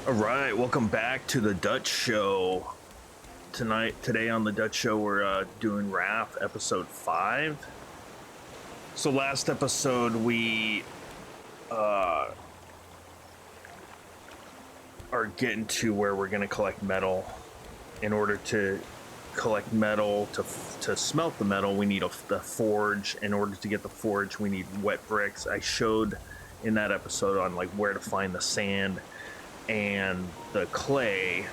All right, welcome back to the Dutch Show. Today on the Dutch Show, we're doing Raft EP05. So last episode, we are getting to where we're going to collect metal. In order to collect metal, to smelt the metal, we need the forge. In order to get the forge, we need wet bricks. I showed in that episode on like where to find the sand and the clay.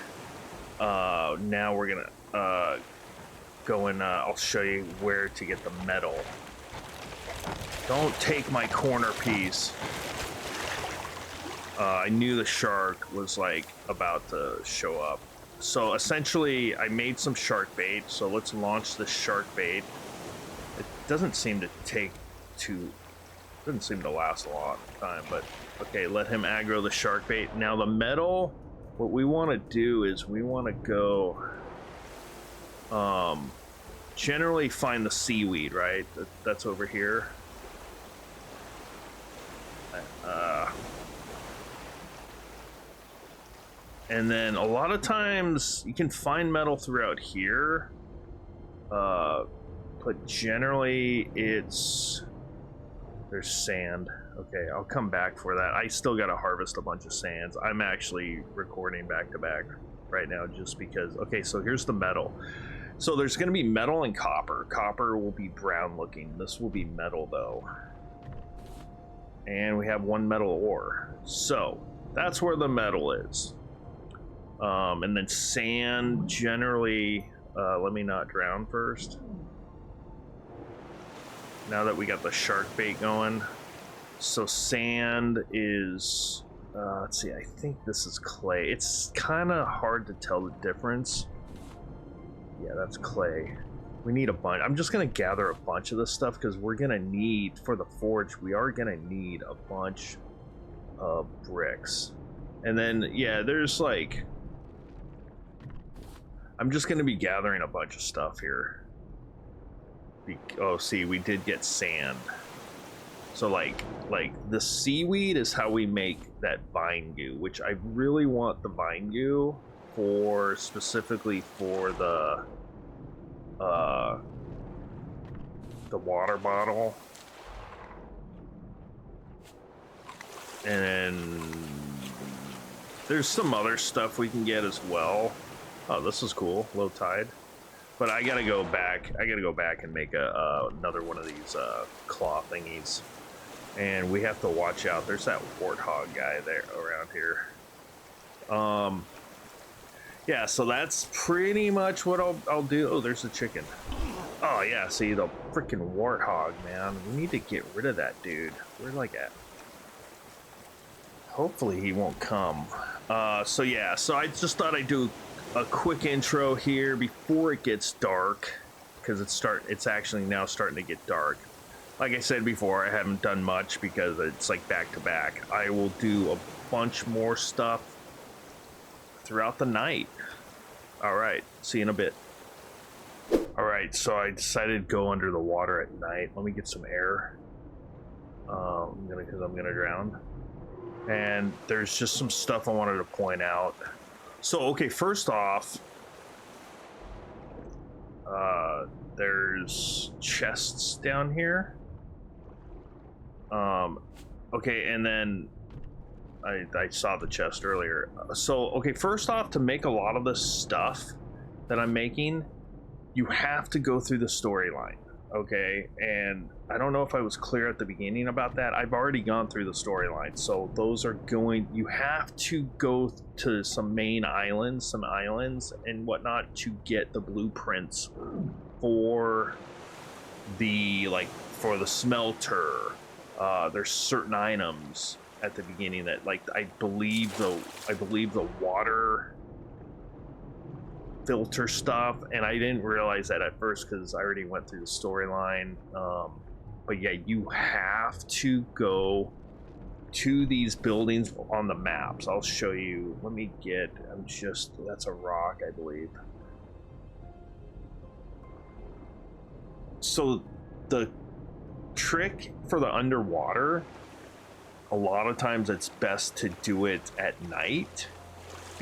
Now we're gonna go and I'll show you where to get the metal. Don't take my corner piece. I knew the shark was like about to show up. So essentially I made some shark bait, so let's launch the shark bait. It doesn't seem to last a lot of time, but okay, let him aggro the shark bait. Now the metal, what we want to do is we want to go generally find the seaweed, right? That's over here. And then a lot of times you can find metal throughout here, but generally there's sand. Okay, I'll come back for that. I still gotta harvest a bunch of sands. I'm actually recording back to back right now just because. Okay, so here's the metal. So there's gonna be metal and copper. Copper will be brown looking. This will be metal though. And we have one metal ore. So that's where the metal is. And then sand generally, let me not drown first. Now that we got the shark bait going. So sand is, let's see, I think this is clay. It's kind of hard to tell the difference. Yeah, that's clay. We need a bunch. I'm just going to gather a bunch of this stuff because we're going to need, for the forge, we are going to need a bunch of bricks. And then, yeah, there's like, I'm just going to be gathering a bunch of stuff here. Oh, see, we did get sand. So like the seaweed is how we make that vine goo, which I really want the vine goo for, specifically for the water bottle. And then there's some other stuff we can get as well. Oh, this is cool, low tide. But I gotta go back and make another one of these claw thingies. And we have to watch out. There's that warthog guy there around here. Yeah, so that's pretty much what I'll do. Oh, there's a chicken. Oh yeah, see, the freaking warthog, man. We need to get rid of that dude. We're like at. Hopefully he won't come. So yeah, so I just thought I'd do a quick intro here before it gets dark, because it's actually now starting to get dark. Like I said before, I haven't done much because it's like back to back. I will do a bunch more stuff throughout the night. All right, see you in a bit. All right, so I decided to go under the water at night. Let me get some air. Because I'm gonna drown. And there's just some stuff I wanted to point out. So, okay, first off, there's chests down here. Okay, and then I saw the chest earlier. So, okay, first off, to make a lot of this stuff that I'm making, you have to go through the storyline, okay? And I don't know if I was clear at the beginning about that. I've already gone through the storyline, so those are you have to go to some islands and whatnot to get the blueprints for the smelter. There's certain items at the beginning that, like, I believe the water filter stuff, and I didn't realize that at first because I already went through the storyline. But yeah, you have to go to these buildings on the maps. I'll show you. Let me get, that's a rock, I believe. So the trick for the underwater, a lot of times it's best to do it at night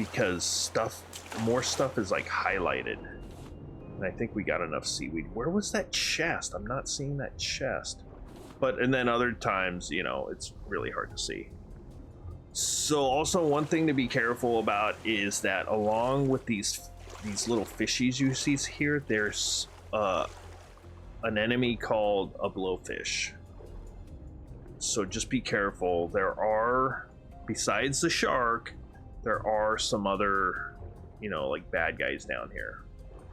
because more stuff is like highlighted. And I think we got enough seaweed. Where was that chest? I'm not seeing that chest. And then other times, you know, it's really hard to see. So also one thing to be careful about is that along with these little fishies you see here, there's an enemy called a blowfish. So just be careful. There are, besides the shark, there are some other, you know, like bad guys down here.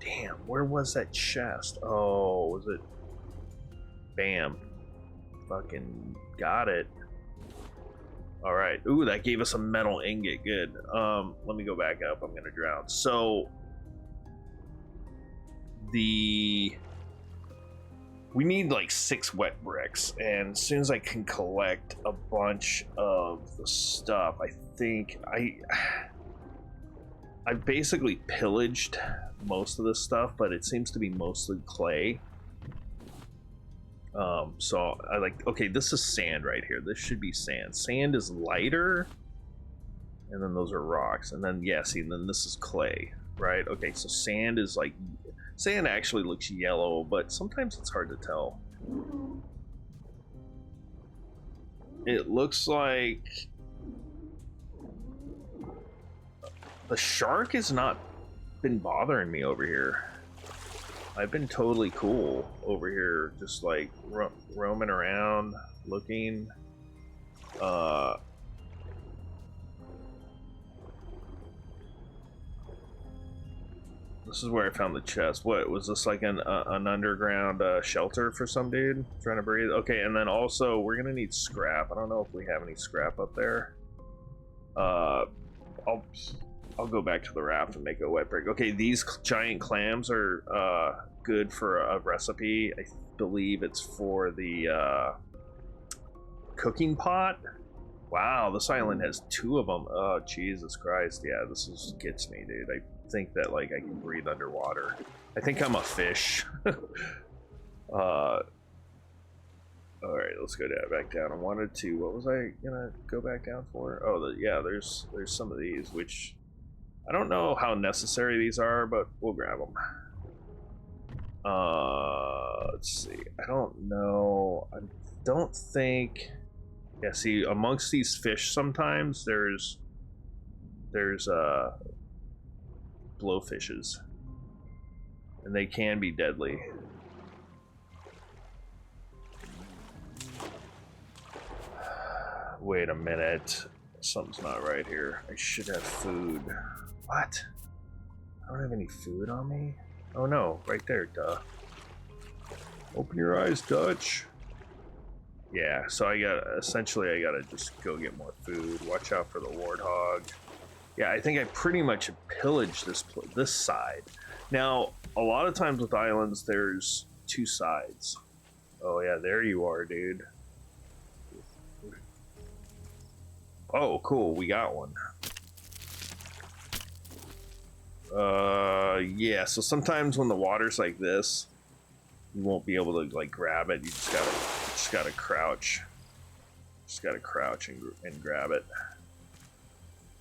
Damn, where was that chest? Oh, was it? Bam. Fucking got it. All right. Ooh, that gave us a metal ingot. Good. Let me go back up. I'm gonna drown. So we need like 6 wet bricks, and as soon as I can collect a bunch of the stuff, I think I basically pillaged most of this stuff, but it seems to be mostly clay. So I like, okay, this is sand right here. This should be sand. Sand is lighter, and then those are rocks, and then yeah, see, then this is clay, right? Okay, so sand is like, sand actually looks yellow, but sometimes it's hard to tell. It looks like the shark has not been bothering me over here. I've been totally cool over here, just like roaming around, looking. This is where I found the chest. What was this, like an underground shelter for some dude trying to breathe? Okay, and then also we're gonna need scrap. I don't know if we have any scrap up there. I'll go back to the raft and make a wet brick. Okay, these giant clams are good for a recipe. I believe it's for the cooking pot. Wow, this island has 2 of them. Oh, Jesus Christ. Yeah, this gets me, dude. I think that like I can breathe underwater. I think I'm a fish. All right, let's go back down. I wanted to, what was I gonna go back down for? Oh, yeah, there's some of these, which I don't know how necessary these are, but we'll grab them. Let's see. I don't know. I don't think. Yeah, see, amongst these fish, sometimes there's blowfishes, and they can be deadly. Wait a minute. Something's not right here. I should have food. What? I don't have any food on me? Oh no, right there, duh. Open your eyes, Dutch. Yeah, so I gotta just go get more food. Watch out for the warthog. Yeah, I think I pretty much pillaged this side. Now, a lot of times with islands, there's 2 sides. Oh yeah, there you are, dude. Oh, cool, we got one. Yeah, so sometimes when the water's like this, you won't be able to like grab it. You just gotta crouch. Just gotta crouch and grab it.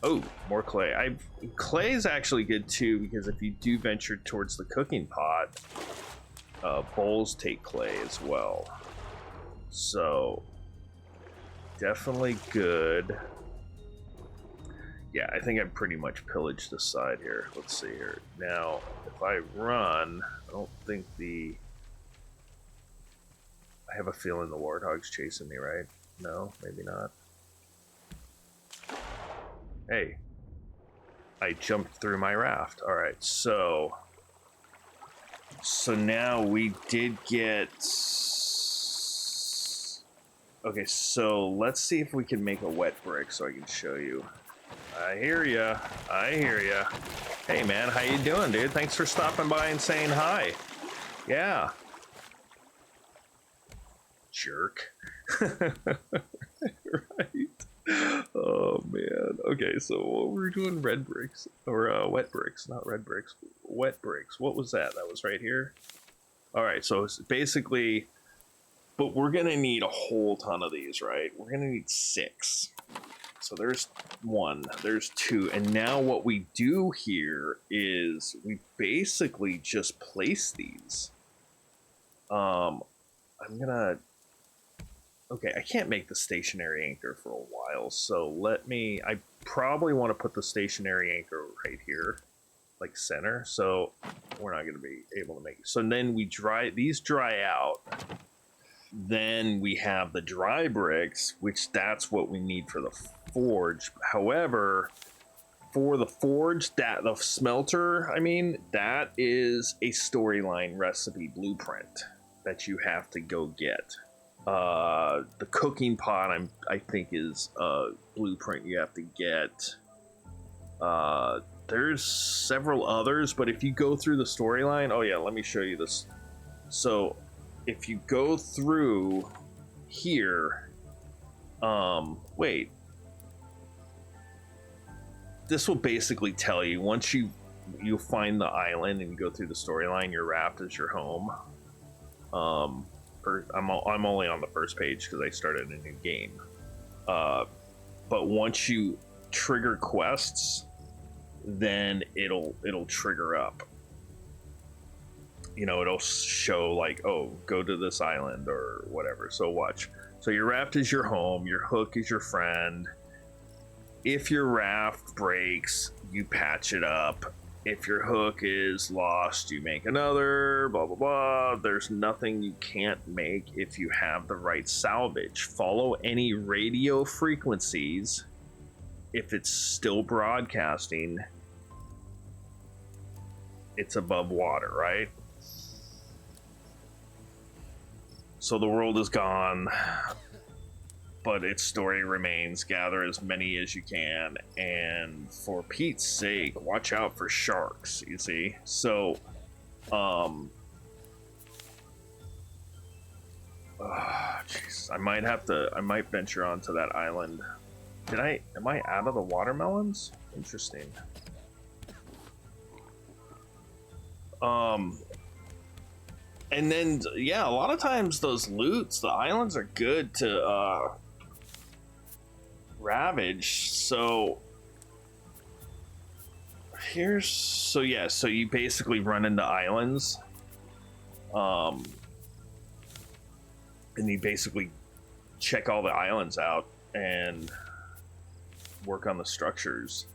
Oh, more clay. Clay is actually good too, because if you do venture towards the cooking pot, bowls take clay as well. So definitely good. Yeah, I think I pretty much pillaged this side here. Let's see here. Now, if I run, I don't think I have a feeling the warthog's chasing me, right? No, maybe not. Hey, I jumped through my raft. All right, so now we did get. Okay, so let's see if we can make a wet brick so I can show you. I hear ya. I hear ya. Hey man, how you doing, dude? Thanks for stopping by and saying hi. Yeah. Jerk. Right. Oh man. Okay, so we're doing red bricks or wet bricks, not red bricks. Wet bricks. What was that? That was right here. All right, so it's basically, but we're gonna need a whole ton of these, right? We're gonna need 6. So there's one, there's two, and now what we do here is we basically just place these. I'm gonna, okay, I can't make the stationary anchor for a while, so I probably want to put the stationary anchor right here, like center, so we're not gonna be able to make it. So then these dry out. Then we have the dry bricks, which that's what we need for the forge. However, for the forge, the smelter, I mean, that is a storyline recipe blueprint that you have to go get. The cooking pot, I think, is a blueprint you have to get. There's several others, but if you go through the storyline, oh yeah, let me show you this. So if you go through here, wait, this will basically tell you once you find the island and you go through the storyline, your raft is your home. I'm only on the first page because I started a new game. But once you trigger quests, then it'll trigger up. You know, it'll show like, oh, go to this island or whatever. So watch. So your raft is your home, your hook is your friend. If your raft breaks, you patch it up. If your hook is lost, you make another, blah, blah, blah. There's nothing you can't make if you have the right salvage. Follow any radio frequencies if it's still broadcasting. It's above water, right? So the world is gone, but its story remains. Gather as many as you can, and for Pete's sake, watch out for sharks, you see? So, jeez, I might venture onto that island. Am I out of the watermelons? Interesting. And then, yeah, a lot of times those loots, the islands are good to ravage. So so you basically run into islands, and you basically check all the islands out and work on the structures.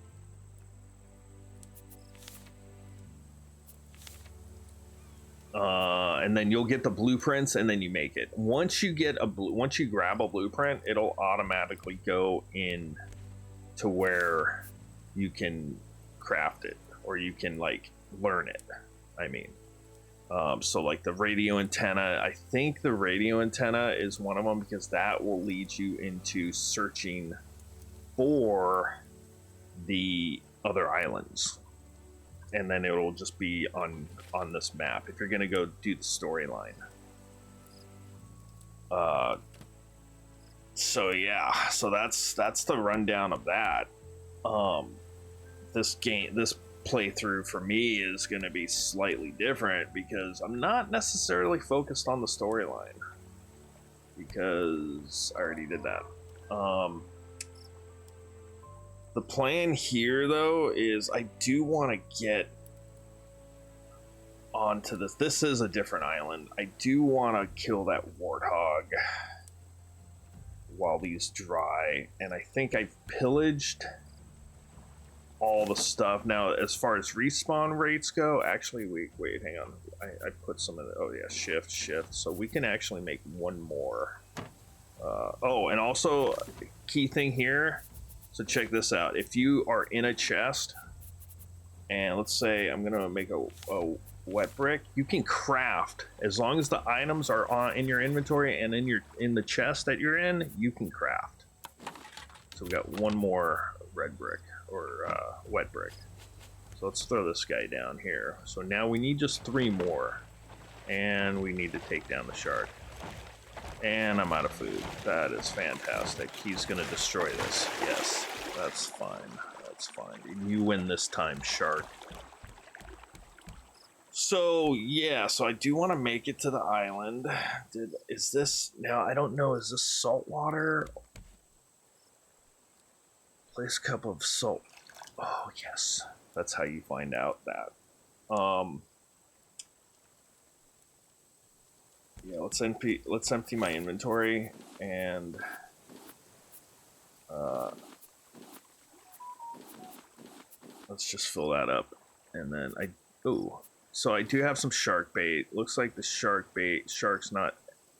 And then you'll get the blueprints, and then you make it. Once you grab a blueprint, it'll automatically go in to where you can craft it, or you can like learn it. I mean, so like the radio antenna, I think the radio antenna is one of them, because that will lead you into searching for the other islands. And then it'll just be on this map if you're gonna go do the storyline. So yeah, so that's the rundown of that. This playthrough for me is gonna be slightly different because I'm not necessarily focused on the storyline, because I already did that. The plan here, though, is I do want to get onto this. This is a different island. I do want to kill that warthog while these dry. And I think I've pillaged all the stuff. Now, as far as respawn rates go, actually, wait, hang on. I put some of the, oh yeah, shift. So we can actually make one more. Oh, and also, key thing here. So check this out. If you are in a chest, and let's say I'm gonna make a wet brick, you can craft as long as the items are in your inventory and in the chest that you're in. You can craft. So we got one more red brick or wet brick. So let's throw this guy down here. So now we need just 3 more, and we need to take down the shark. And I'm out of food. That is fantastic. He's gonna destroy this. Yes, that's fine. That's fine. You win this time, shark. So yeah, so I do want to make it to the island. Is this now? I don't know. Is this salt water? Place a cup of salt. Oh yes, that's how you find out that. Yeah, let's empty my inventory and let's just fill that up. And then so I do have some shark bait. Looks like the shark's not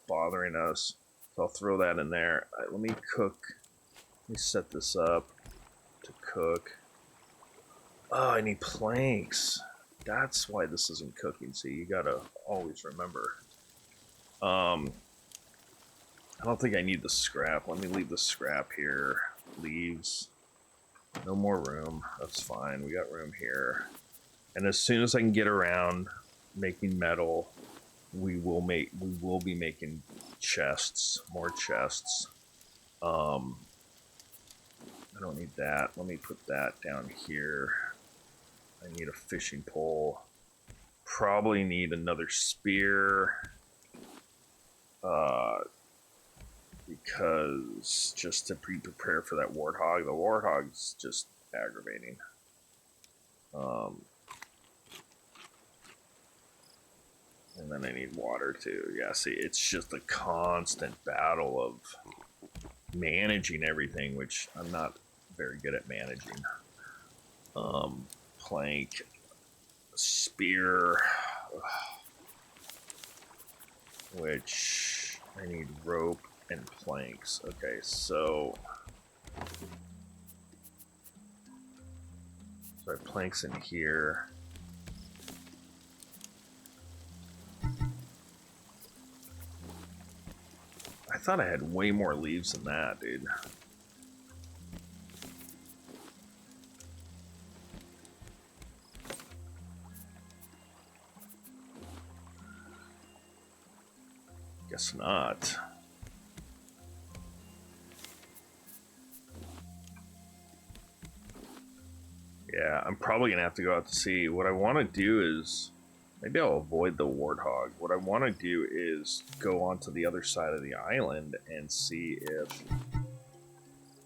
bothering us. So I'll throw that in there. All right, let me cook. Let me set this up to cook. Oh, I need planks. That's why this isn't cooking. See, you gotta always remember. I don't think I need the scrap. Let me leave the scrap here. Leaves. No more room. That's fine. We got room here. And as soon as I can get around making metal, we will be making chests, more chests. I don't need that. Let me put that down here. I need a fishing pole. Probably need another spear. Because just to prepare for that warthog. The warthog's just aggravating. And then I need water too. Yeah, see, it's just a constant battle of managing everything, which I'm not very good at managing. Plank, spear, which I need rope and planks. Okay, so I have planks in here. I thought I had way more leaves than that, dude. Guess not. Yeah, I'm probably gonna have to go out to sea. What I want to do is, maybe I'll avoid the warthog. What I want to do is go onto the other side of the island and see if...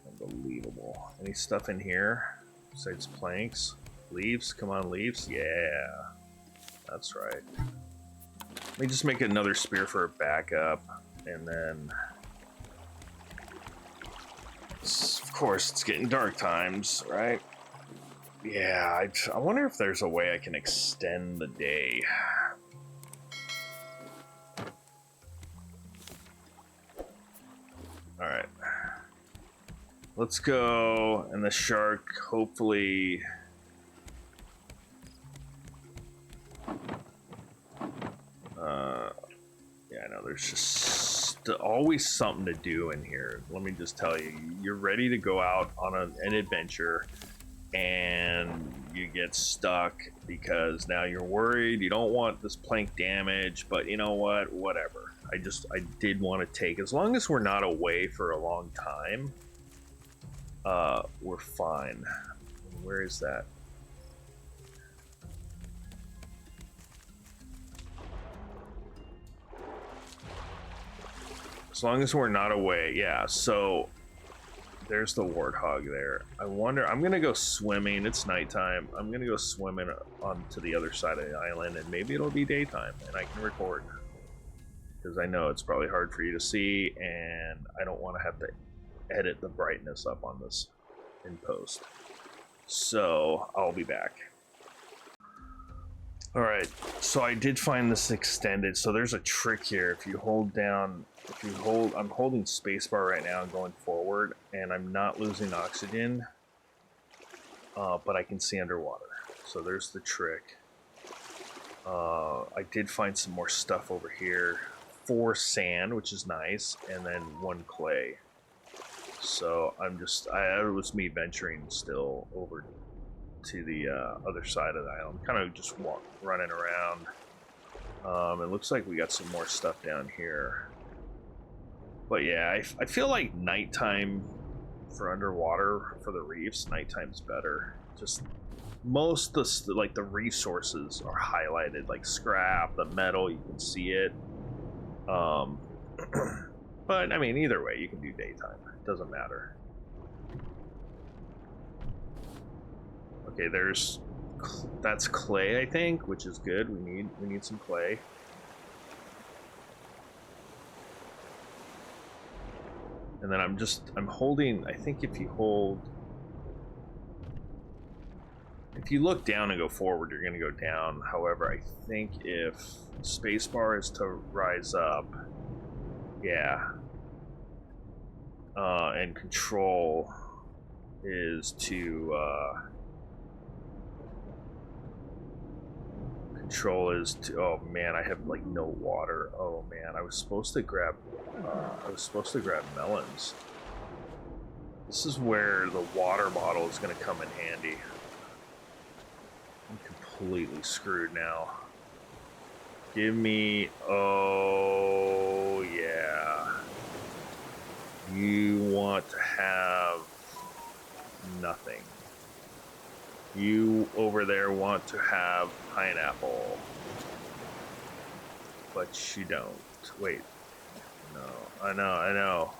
Unbelievable. Any stuff in here besides planks? Leaves? Come on, leaves. Yeah, that's right. Let me just make another spear for a backup, and then... Of course, it's getting dark times, right? Yeah, I wonder if there's a way I can extend the day. Alright. Let's go, and the shark, hopefully... Yeah, I know, there's just always something to do in here. Let me just tell you, you're ready to go out on an adventure, and you get stuck because now you're worried, you don't want this plank damage, but you know what, whatever. I did want to take, as long as we're not away for a long time, we're fine. Where is that? As long as we're not away, yeah, so there's the warthog there. I wonder, I'm gonna go swimming, it's nighttime, I'm gonna go swimming onto the other side of the island, and maybe it'll be daytime, and I can record. Because I know it's probably hard for you to see, and I don't want to have to edit the brightness up on this in post. So, I'll be back. Alright, so I did find this extended, so there's a trick here. If you hold down, I'm holding spacebar right now and going forward, and I'm not losing oxygen, but I can see underwater. So there's the trick. I did find some more stuff over here. 4 sand, which is nice, and then 1 clay. So it was me venturing still over to the other side of the island, kind of just running around. It looks like we got some more stuff down here. But yeah, I feel like nighttime for underwater, for the reefs, nighttime's better. Just most of the resources are highlighted, like scrap, the metal, you can see it. But I mean, either way, you can do daytime. It doesn't matter. Okay, that's clay, I think, which is good. We need some clay. And then I'm holding, I think if you look down and go forward, you're gonna go down. However, I think if spacebar is to rise up, yeah. And control is to, oh man, I have like no water. Oh man, I was supposed to grab melons. This is where the water bottle is going to come in handy. I'm completely screwed now. Give me, oh yeah. You want to have nothing. You over there want to have pineapple. But you don't. Wait. No. I know.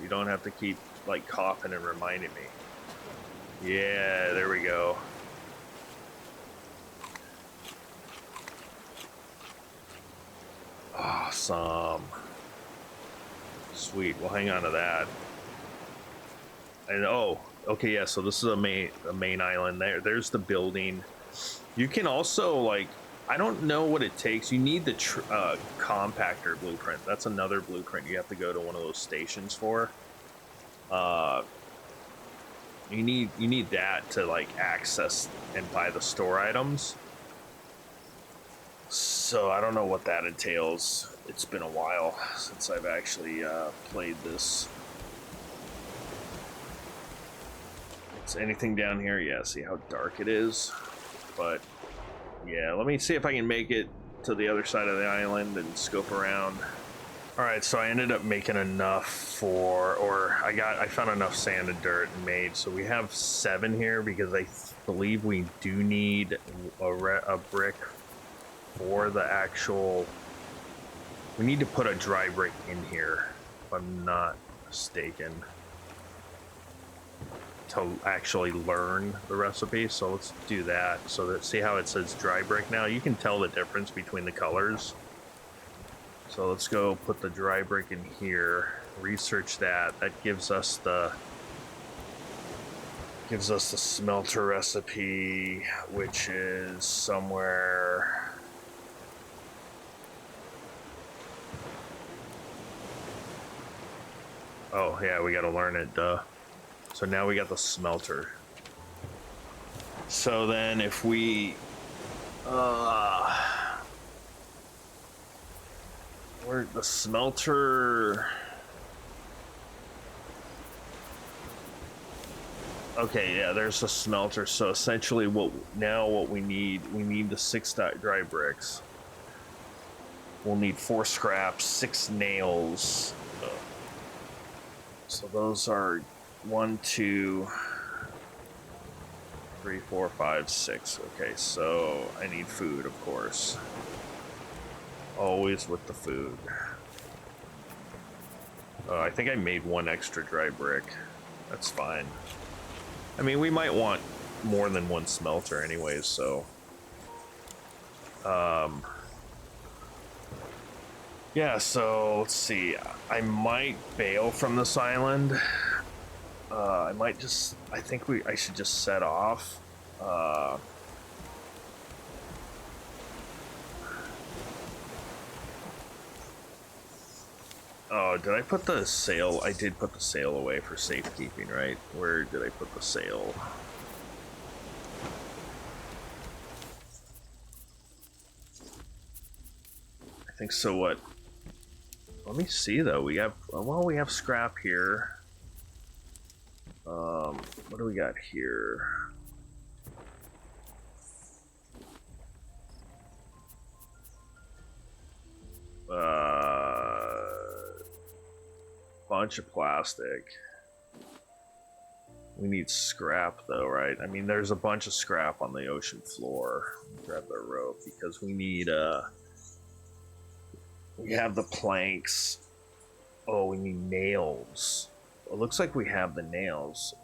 You don't have to keep like coughing and reminding me. Yeah, there we go. Awesome. Sweet. We'll hang on to that. And oh, okay, yeah, so this is a main island. There's the building. You can also, like, I don't know what it takes. You need the compactor blueprint. That's another blueprint you have to go to one of those stations for. You need that to like access and buy the store items. So I don't know what that entails. It's been a while since I've actually played this. Is anything down here? Yeah, see how dark it is? But yeah, let me see if I can make it to the other side of the island and scope around. All right, so I ended up making enough I found enough sand and dirt and made, so we have 7 here because I believe we do need a brick for the actual, we need to put a dry brick in here, if I'm not mistaken, to actually learn the recipe. So let's do that. So that, see how it says dry brick now? You can tell the difference between the colors. So let's go put the dry brick in here, research that. That gives us the smelter recipe, which is somewhere. Oh yeah, we gotta learn it, duh. So now we got the smelter. So then if we where the smelter, okay, yeah, there's the smelter. So essentially what we need the 6 dry bricks. We'll need 4 scraps, 6 nails. So those are 1, 2, 3, 4, 5, 6. Okay, so I need food, of course. Always with the food. I think I made 1 extra dry brick. That's fine. I mean, we might want more than 1 smelter anyways, so. Yeah, so let's see. I might bail from this island. I think I should just set off. Oh, did I put the sail? I did put the sail away for safekeeping, right? Where did I put the sail? I think so. What? Let me see though. We have scrap here. What do we got here? Bunch of plastic. We need scrap though, right? I mean, there's a bunch of scrap on the ocean floor. Grab the rope because we need we have the planks. Oh, we need nails. It looks like we have the nails.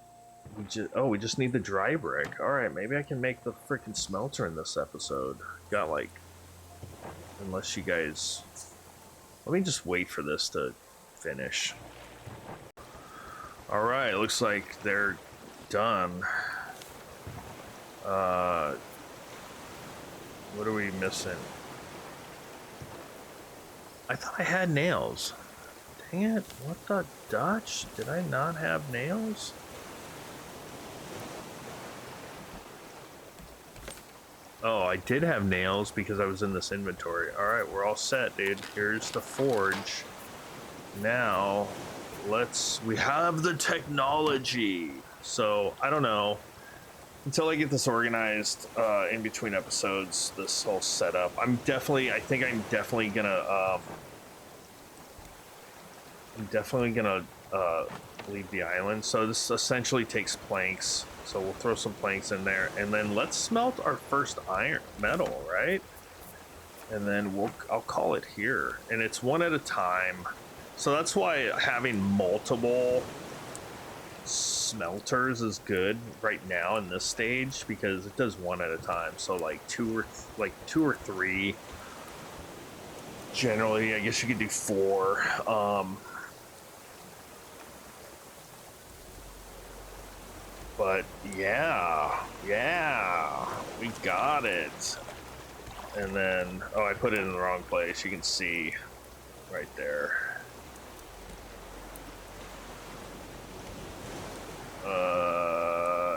we just need the dry brick. All right, maybe I can make the freaking smelter in this episode. Got like, unless you guys, let me just wait for this to finish. All right, looks like they're done. What are we missing? I thought I had nails. Dang it, what the Dutch? Did I not have nails? Oh, I did have nails because I was in this inventory. Alright, we're all set, dude. Here's the forge. Now, we have the technology. So, I don't know. Until I get this organized in between episodes, this whole setup, I think I'm definitely gonna leave the island. So this essentially takes planks. So we'll throw some planks in there, and then let's smelt our first metal, right? And then I'll call it here, and it's one at a time. So that's why having multiple smelters is good right now in this stage, because it does one at a time. So like two or three. Generally, I guess you could do 4. But yeah, we got it. And then, oh, I put it in the wrong place. You can see right there.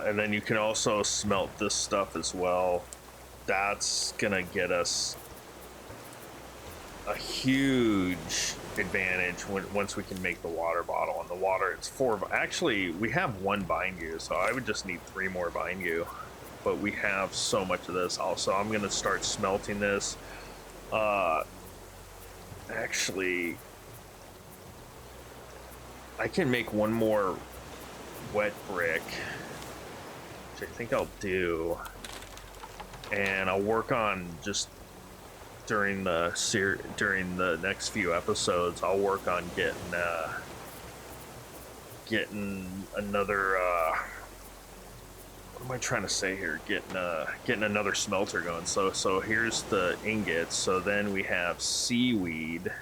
And then you can also smelt this stuff as well. That's gonna get us a huge advantage once we can make the water bottle. And the water, it's 4. Actually, we have 1 bind goo, so I would just need 3 more bind goo. But we have so much of this. Also, I'm gonna start smelting this. Actually, I can make 1 more wet brick, which I think I'll do, and I'll work on just during the next few episodes. I'll work on getting another what am I trying to say here? Getting another smelter going. So here's the ingots. So then we have seaweed,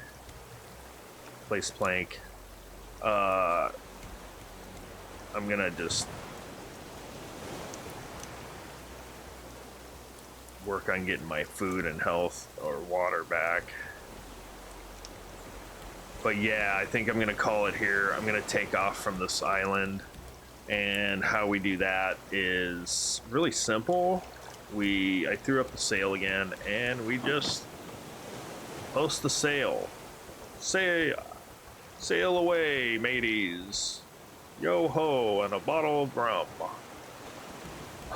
place plank. I'm gonna just work on getting my food and health or water back. But yeah, I think I'm gonna call it here. I'm gonna take off from this island, and how we do that is really simple. I threw up the sail again, and we just post the sail. Sail away, mateys. Yo ho, and a bottle of rum.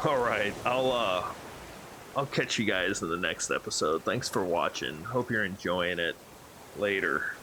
All right, I'll catch you guys in the next episode. Thanks for watching. Hope you're enjoying it. Later.